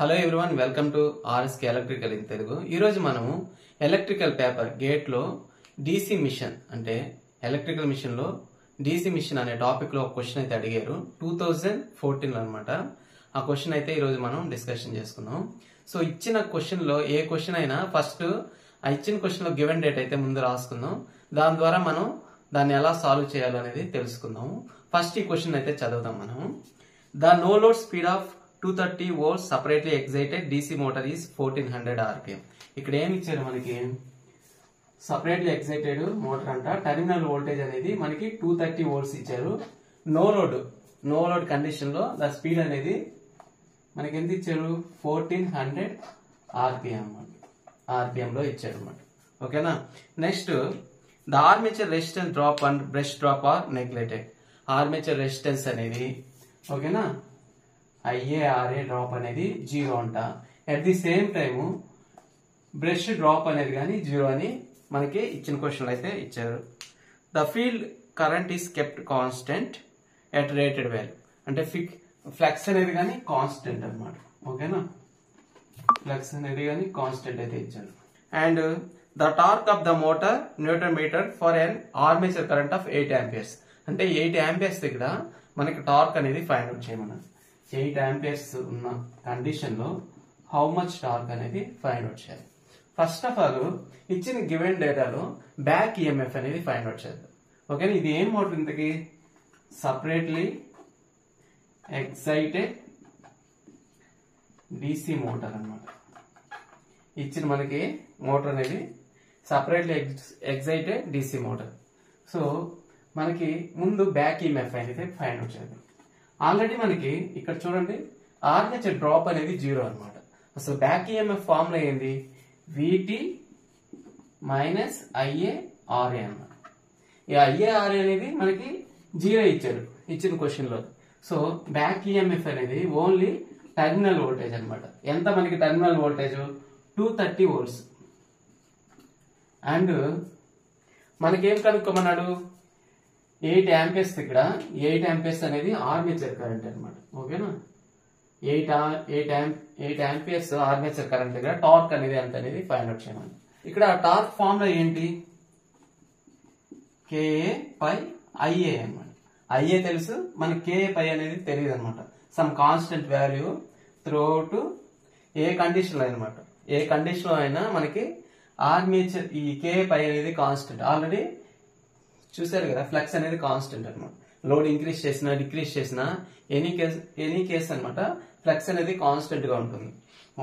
Hello everyone, welcome to RSK electrical in Telugu. ఈరోజు మనము electrical paper గేట్లో DC machine అంటే electrical మిషన్లో డీసీ మిషన్ అనే టాపిక్లో ఒక క్వశ్చన్ అయితే అడిగారు 2014 అనమాట. ఆ క్వశ్చన్ అయితే ఈరోజు మనం డిస్కషన్ చేసుకుందాం. సో ఇచ్చిన క్వశ్చన్లో ఏ క్వశ్చన్ అయినా ఫస్ట్ ఆ ఇచ్చిన క్వశ్చన్లో గివెన్ డేట్ అయితే ముందు రాసుకుందాం. దాని ద్వారా మనం దాన్ని ఎలా సాల్వ్ చేయాలనేది తెలుసుకుందాము. ఫస్ట్ ఈ క్వశ్చన్ అయితే చదువుదాం మనం. The no load speed of 230 volts separately excited DC motor is 1400 rpm. ఇక్కడ ఏమి ఇచ్చారు మనకి? సపరేట్లీ ఎక్సైటెడ్ మోటార్ అంట. టెర్మినల్ వోల్టేజ్ అనేది మనకి 230 volts ఇచ్చారు. నో లోడ్ కండిషన్ లో ద స్పీడ్ అనేది మనకి ఎంత ఇచ్చారు? 1400 rpm లో ఇచ్చారు అన్నమాట. ఓకేనా. Next the armature resistance drop and brush drop are neglected. Armature resistance అనేది ఓకేనా IARA డ్రాప్ అనేది 0 అంట. At the same time brush drop అనేది కానీ 0 అని మనకి ఇచ్చిన క్వశ్చన్లు అయితే ఇచ్చారు. The field current is kept constant at rated value. అంటే ఫ్లక్స్ అనేది కానీ కాన్స్టెంట్ అనమాట. ఓకేనా, ఫ్లక్స్ అనేది కానీ కాన్స్టెంట్ అయితే ఇచ్చారు. And the torque of the motor newton metre for an armature current of 8 amperes. అంటే 8 amperes దగ్గర మనకి టార్క్ అనేది ఫైండ్ అవుట్ చేయమన్నారు. 8 amperes ఉన్న కండిషన్ లో హౌ మచ్ టార్క్ అనేది ఫైండ్ అవుట్ చేయాలి. ఫస్ట్ ఆఫ్ ఆల్ ఇచ్చిన గివెన్ డేటాలో బ్యాక్ ఈఎంఎఫ్ అనేది ఫైండ్ అవుట్ చేద్దాం. ఓకేనా, ఇది ఏం మోటార్? ఇంతకి సపరేట్లీ ఎక్సైటెడ్ డిసి మోటార్ అన్నమాట. ఇచ్చిన మనకి మోటార్ అనేది separately excited DC motor. So మనకి ముందు బ్యాక్ ఈఎంఎఫ్ అనేది ఫైండ్ అవుట్ చేద్దాం. ఆల్రెడీ మనకి ఇక్కడ చూడండి ఆర్మేచర్ డ్రాప్ అనేది 0 అనమాట. అసలు బ్యాక్ ఈఎంఎఫ్ ఫార్ములా ఏంది? VT మైనస్ IARA అన్నమాట. ఈ IARA అనేది మనకి 0 ఇచ్చారు ఇచ్చిన క్వశ్చన్ లో. సో బ్యాక్ ఈఎంఎఫ్ అనేది ఓన్లీ టెర్మినల్ వోల్టేజ్ అనమాట. ఎంత మనకి టెర్మినల్ వోల్టేజ్? 230 volts. అండ్ మనకేం కనుక్కోమన్నాడు? 8 amperes ఇక్కడ 8 amperes అనేది ఆర్మేచర్ కరెంట్ అనమాట. ఓకేనా, 8 amperes ఆర్మేచర్ కరెంట్ దగ్గర టార్క్ అనేది ఎంత అనేది ఫైండ్ అవుట్ చేయమని. ఇక్కడ టార్క్ ఫార్ములా ఏంటి? KA పై IA అనమాట. IA తెలుసు, మనకి KA పై అనేది తెలియదు అనమాట. Some constant value throughout ఏ కండిషన్ లో అనమాట. ఏ కండిషన్ లో అయినా మనకి ఆర్మేచర్ ఈ KA పై అనేది కాన్స్టెంట్. ఆల్రెడీ చూసారు కదా, ఫ్లక్స్ అనేది కాన్స్టెంట్ అనమాట. లోడ్ ఇంక్రీజ్ చేసినా డిక్రీజ్ చేసినా ఎనీ కేస్ అనమాట ఫ్లక్స్ అనేది కాన్స్టెంట్ గా ఉంటుంది.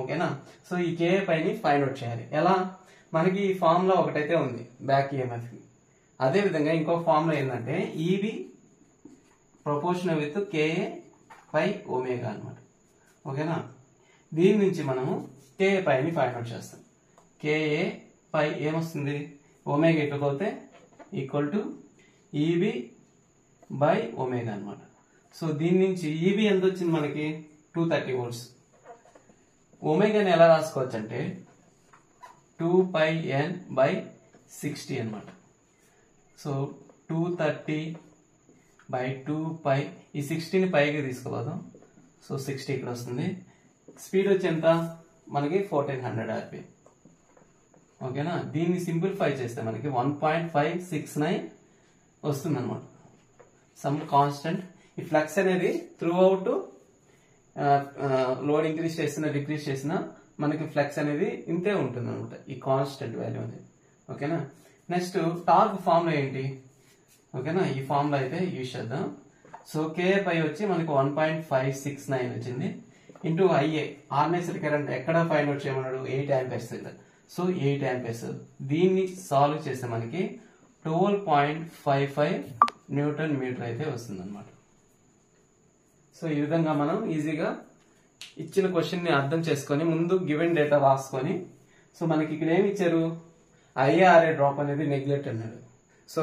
ఓకేనా. సో ఈ KA పైని ఫైండ్ అవుట్ చేయాలి. ఎలా? మనకి ఈ ఫార్ములా ఒకటైతే ఉంది బ్యాక్ ఈఎంఎఫ్ కి. అదే విధంగా ఇంకో ఫార్ములా ఏంటంటే EB proportional with KA pi omega అనమాట. ఓకేనా, దీని నుంచి మనము KA పైని ఫైండ్ అవుట్ చేస్తాం. KA పై ఏమొస్తుంది? ఒమేగా ఇకపోతే equal to EB by omega అనమాట. సో దీని నుంచి EB ఎంత వచ్చింది మనకి? 230 volts. ఒమేగాని ఎలా రాసుకోవచ్చు అంటే 2πn బై 60 అనమాట. సో 230 బై 2π, ఈ 60ని పైకి తీసుకోపోదాం. సో 60 ఇక్కడ వస్తుంది. స్పీడ్ వచ్చి ఎంత మనకి? 1400 rpm. ఓకేనా, దీన్ని సింప్లిఫై చేస్తే మనకి 1.569 వస్తుంది అనమాట. Some constant. ఈ ఫ్లక్స్ అనేది త్రూ అవుట్ లోడ్ ఇంక్రీజ్ చేసినా డిక్రీజ్ చేసినా మనకి ఫ్లక్స్ అనేది ఇంతే ఉంటుంది అనమాట, ఈ కాన్స్టెంట్ వాల్యూ అనేది. ఓకేనా. నెక్స్ట్ టార్క్ ఫార్ములా ఏంటి? ఓకేనా, ఈ ఫార్ములా అయితే యూజ్ చేద్దాం. సో KA పై వచ్చి మనకి 1.569 వచ్చింది ఇంటూ IA. ఆర్మేచర్ కరెంట్ ఎక్కడ ఫైండ్ అవుట్ చేయమన్నాడు? 8 amperes దగ్గర. So 8 amperes. దీన్ని సాల్వ్ చేస్తే మనకి 12.55 న్యూటన్ మీటర్ అయితే వస్తుంది అనమాట. సో ఈ విధంగా మనం ఈజీగా ఇచ్చిన క్వశ్చన్ ని అర్థం చేసుకొని ముందు గివెన్ డేటా రాసుకొని, సో మనకి ఇక్కడ ఏమి ఇచ్చారు? IARA డ్రాప్ అనేది నెగ్లెక్ట్ అన్నాడు. సో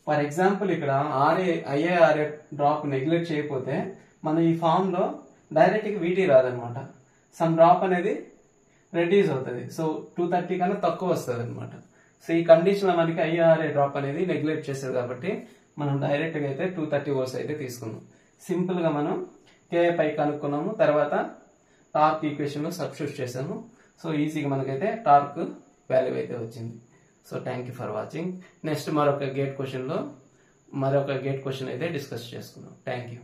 ఫర్ ఎగ్జాంపుల్ ఇక్కడ IARA డ్రాప్ నెగ్లెక్ట్ చేయకపోతే మనం ఈ ఫామ్ లో డైరెక్ట్ గా VT రాదనమాట. సమ్ డ్రాప్ అనేది రెడ్యూస్ అవుతుంది. సో 230 కన్నా తక్కువ వస్తుంది అనమాట. సో ఈ కండిషన్ లో మనకి IARA డ్రాప్ అనేది నెగ్లెక్ట్ చేస్తారు కాబట్టి మనం డైరెక్ట్ గా అయితే 230 volts అయితే తీసుకున్నాం. సింపుల్ గా మనం KA పై కనుక్కున్నాము. తర్వాత టార్క్ ఈక్వేషన్ లో సబ్స్టిట్యూట్ చేశాను. సో ఈజీగా మనకైతే టార్క్ వాల్యూ అయితే వచ్చింది. So thank you for watching. Next మరొక గేట్ క్వశ్చన్ అయితే డిస్కస్ చేసుకుందాం. Thank you.